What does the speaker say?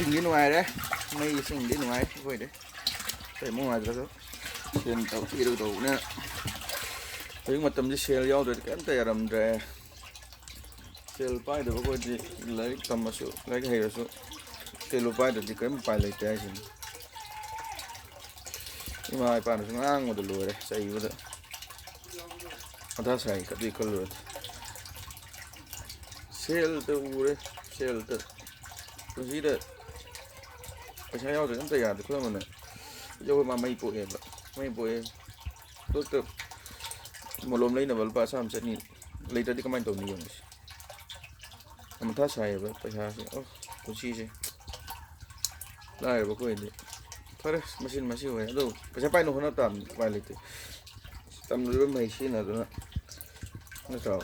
đi ngoài đấy mấy sinh đi ngoài vậy đấy phải mua ngoài rồi trên tàu đi đâu đâu nè thấy mà tầm đi xe leo rồi cái tay làm rè xe bay được có gì lấy tầm mà số lấy cái hay số xe bay được thì cái mà bay lấy cái gì nhưng mà bạn nó ngang một đôi đấy xây vậy đó anh ta xây cái gì cái lối xe từ đấy xe từ cái gì đấy cái xe leo rồi cái tay à được không mà này giờ mà mấy bụi tốt tốt mà lom lấy nó vào ba sam sẽ nhìn lấy ra đi cái máy tàu nhiều mà thắt sai vậy phải ha ô có chi chứ lại bao nhiêu đấy thôi đấy machine vậy đâu cái xe bay nó không nó tạm vài lịch tạm rồi mấy xin là đó nó sao